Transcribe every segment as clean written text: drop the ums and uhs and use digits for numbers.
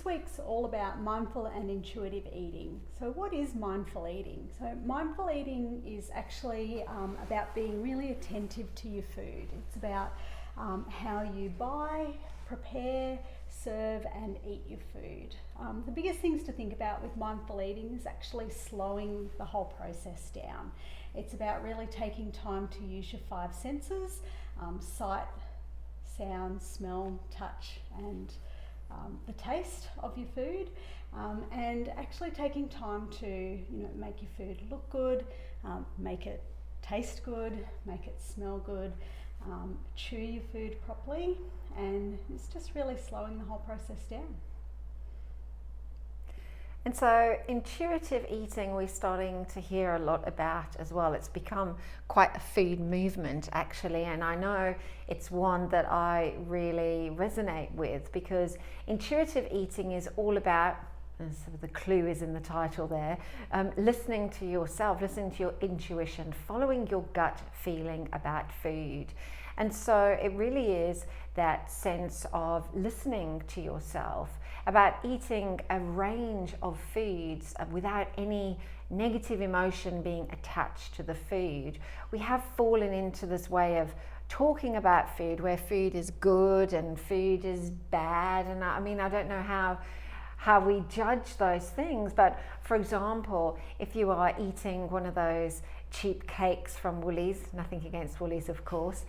week's all about mindful and intuitive eating. So what is mindful eating? So mindful eating is actually about being really attentive to your food. It's about how you buy, prepare, serve and eat your food. The biggest things to think about with mindful eating is actually slowing the whole process down. It's about really taking time to use your five senses, sight, sound, smell, touch and the taste of your food, and actually taking time to make your food look good, make it taste good, make it smell good, chew your food properly, and it's just really slowing the whole process down. And so intuitive eating we're starting to hear a lot about as well. It's become quite a food movement actually, and I know it's one that I really resonate with, because intuitive eating is all about, and so the clue is in the title there, listening to yourself, listening to your intuition, following your gut feeling about food. And so it really is that sense of listening to yourself, about eating a range of foods without any negative emotion being attached to the food. We have fallen into this way of talking about food where food is good and food is bad, and I mean, I don't know how we judge those things, but for example, if you are eating one of those cheap cakes from Woolies, nothing against Woolies of course,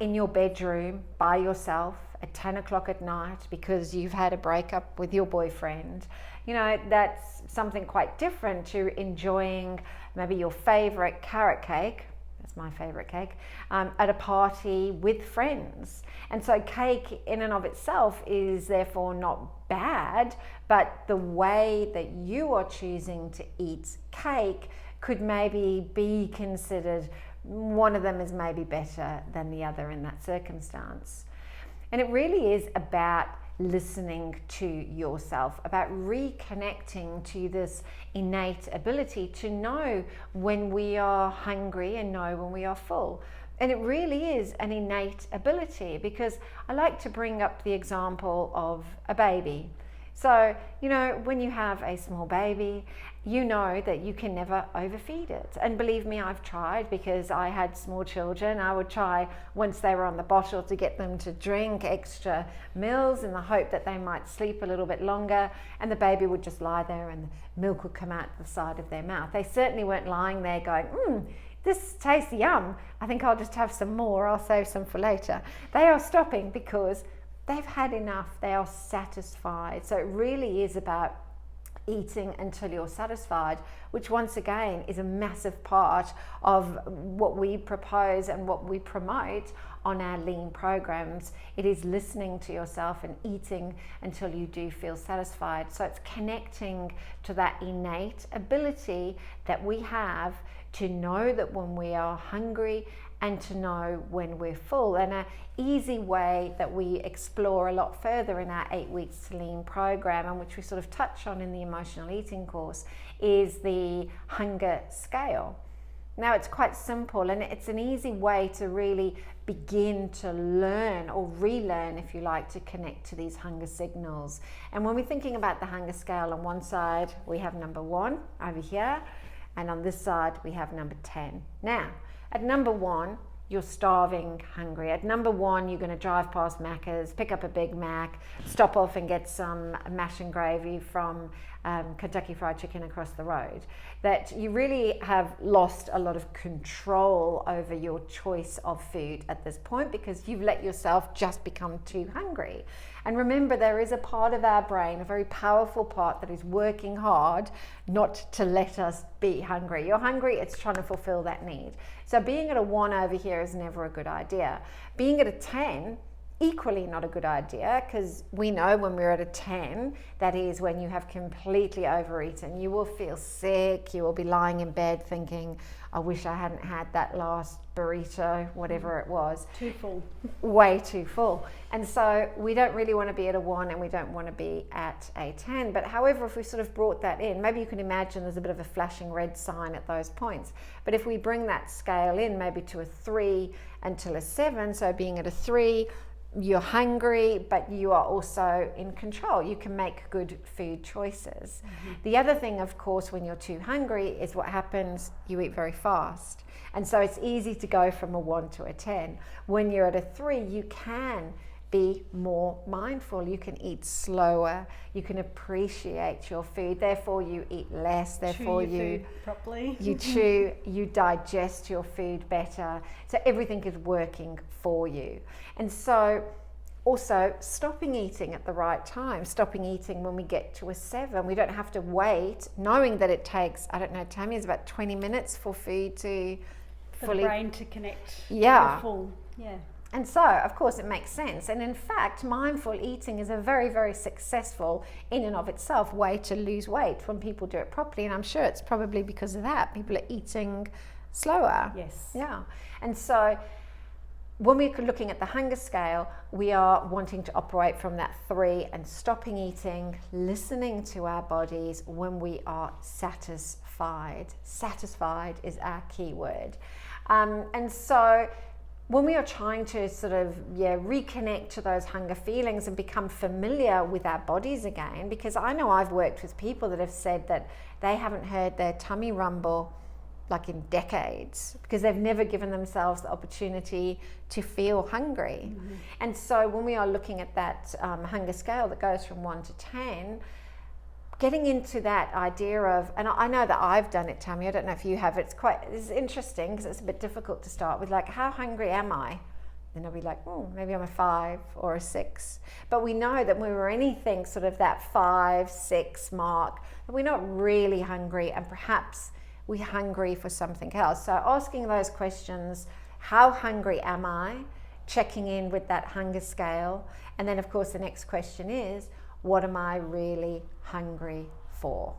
in your bedroom by yourself at 10 o'clock at night because you've had a breakup with your boyfriend, that's something quite different to enjoying maybe your favorite carrot cake, that's my favorite cake, at a party with friends. And so cake in and of itself is therefore not bad, but the way that you are choosing to eat cake could maybe be considered, one of them is maybe better than the other in that circumstance. And it really is about listening to yourself, about reconnecting to this innate ability to know when we are hungry and know when we are full. And it really is an innate ability, because I like to bring up the example of a baby. So, when you have a small baby, you know that you can never overfeed it. And believe me, I've tried, because I had small children. I would try, once they were on the bottle, to get them to drink extra meals in the hope that they might sleep a little bit longer, and the baby would just lie there and the milk would come out the side of their mouth. They certainly weren't lying there going, this tastes yum, I think I'll just have some more, I'll save some for later. They are stopping because they've had enough, they are satisfied. So it really is about eating until you're satisfied, which once again is a massive part of what we propose and what we promote on our L.E.A.N programs. It is listening to yourself and eating until you do feel satisfied. So it's connecting to that innate ability that we have to know that when we are hungry and to know when we're full. And an easy way that we explore a lot further in our 8 weeks to L.E.A.N program, and which we sort of touch on in the emotional eating course, is the hunger scale. Now it's quite simple, and it's an easy way to really begin to learn or relearn, if you like, to connect to these hunger signals. And when we're thinking about the hunger scale, on one side we have number 1 over here, and on this side we have number 10. Now, at number 1, you're starving hungry. At number 1, you're going to drive past Macca's, pick up a Big Mac, stop off and get some mash and gravy from Kentucky Fried Chicken across the road. That you really have lost a lot of control over your choice of food at this point, because you've let yourself just become too hungry. And remember, there is a part of our brain, a very powerful part, that is working hard not to let us be hungry. You're hungry, it's trying to fulfill that need. So being at a 1 over here is never a good idea. Being at a 10, equally not a good idea, because we know when we're at a 10, that is when you have completely overeaten. You will feel sick, you will be lying in bed thinking, I wish I hadn't had that last burrito, whatever it was. Too full. Way too full. And so we don't really want to be at a 1 and we don't want to be at a 10. But however, if we sort of brought that in, maybe you can imagine there's a bit of a flashing red sign at those points. But if we bring that scale in maybe to a 3 until a 7, so being at a 3, you're hungry, but you are also in control. You can make good food choices. The other thing, of course, when you're too hungry is what happens, you eat very fast. And so it's easy to go from a 1 to a 10. When you're at a 3, you can be more mindful. You can eat slower. You can appreciate your food. Therefore, you eat less. Therefore, food properly. you chew, you digest your food better. So everything is working for you. And so also stopping eating at the right time, stopping eating when we get to a 7. We don't have to wait, knowing that it takes, I don't know, Tammy, it's about 20 minutes for food to for the brain to connect. Yeah. Full. Yeah. And so, of course, it makes sense. And in fact, mindful eating is a very, very successful, in and of itself, way to lose weight when people do it properly. And I'm sure it's probably because of that. People are eating slower. Yes. Yeah. And so when we're looking at the hunger scale, we are wanting to operate from that 3 and stopping eating, listening to our bodies when we are satisfied. Satisfied is our key word. And so when we are trying to sort of reconnect to those hunger feelings and become familiar with our bodies again, because I know I've worked with people that have said that they haven't heard their tummy rumble like in decades because they've never given themselves the opportunity to feel hungry. And so when we are looking at that hunger scale that goes from 1 to 10, getting into that idea of, and I know that I've done it, Tammy, I don't know if you have, it's interesting because it's a bit difficult to start with, like, how hungry am I? Then I'll be like, maybe I'm a 5 or a 6. But we know that when we're anything sort of that 5, 6 mark, that we're not really hungry and perhaps we're hungry for something else. So asking those questions, how hungry am I? Checking in with that hunger scale. And then, of course, the next question is, what am I really hungry for?